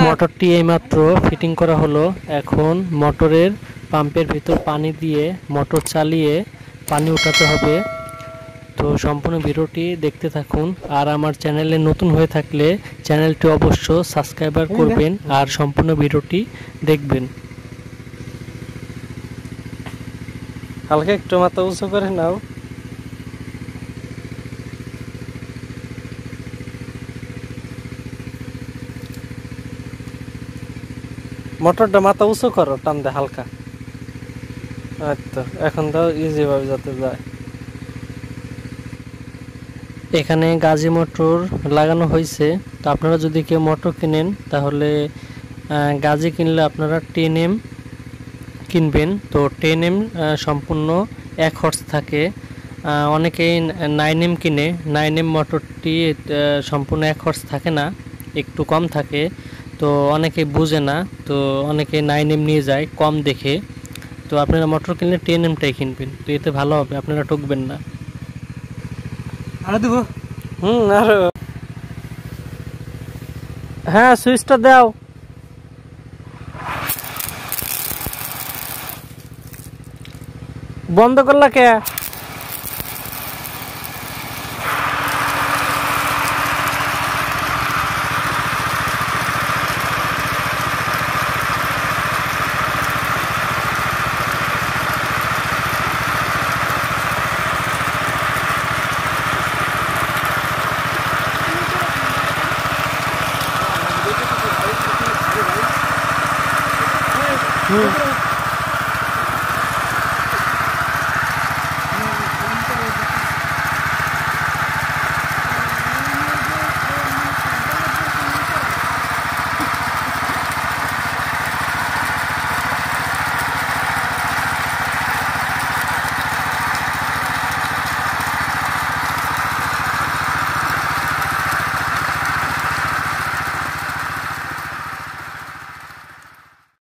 মোটরটি এইমাত্র ফিটিং করা হলো। এখন মোটরের পাম্পের ভিতর পানি দিয়ে মোটর চালিয়ে পানি উঠাতে হবে। তো সম্পূর্ণ ভিডিওটি দেখতে থাকুন। আর আমার চ্যানেলে নতুন হয়ে থাকলে চ্যানেলটি অবশ্য সাবস্ক্রাইবার করবেন আর সম্পূর্ণ ভিডিওটি দেখবেন। হালকা একটু মাথা উঁচু করে নাও। মোটরটা মাথা উঁচু করো, টান দে হালকা। আচ্ছা, এখন তো ইজি ভাবে যাতে যায়। এখানে গাজি মোটর লাগানো হয়েছে। তো আপনারা যদি কেউ মোটর কিনেন তাহলে গাজি কিনলে আপনারা 10M কিনবেন। তো 10M সম্পূর্ণ 1 হর্স থাকে। অনেকেই 9M কিনে। 9M মোটরটি সম্পূর্ণ 1 হর্স থাকে না, একটু কম থাকে। তো অনেকে বুঝে না, তো অনেকে 9M নিয়ে যায় কম দেখে। তো আপনারা মোটর কিনলে 10Mটাই কিনবেন, তো এতে ভালো হবে, আপনারা ঠকবেন না। আরো দেব। আরো। হ্যাঁ, সুইচটা দাও। বন্ধ করলা কে?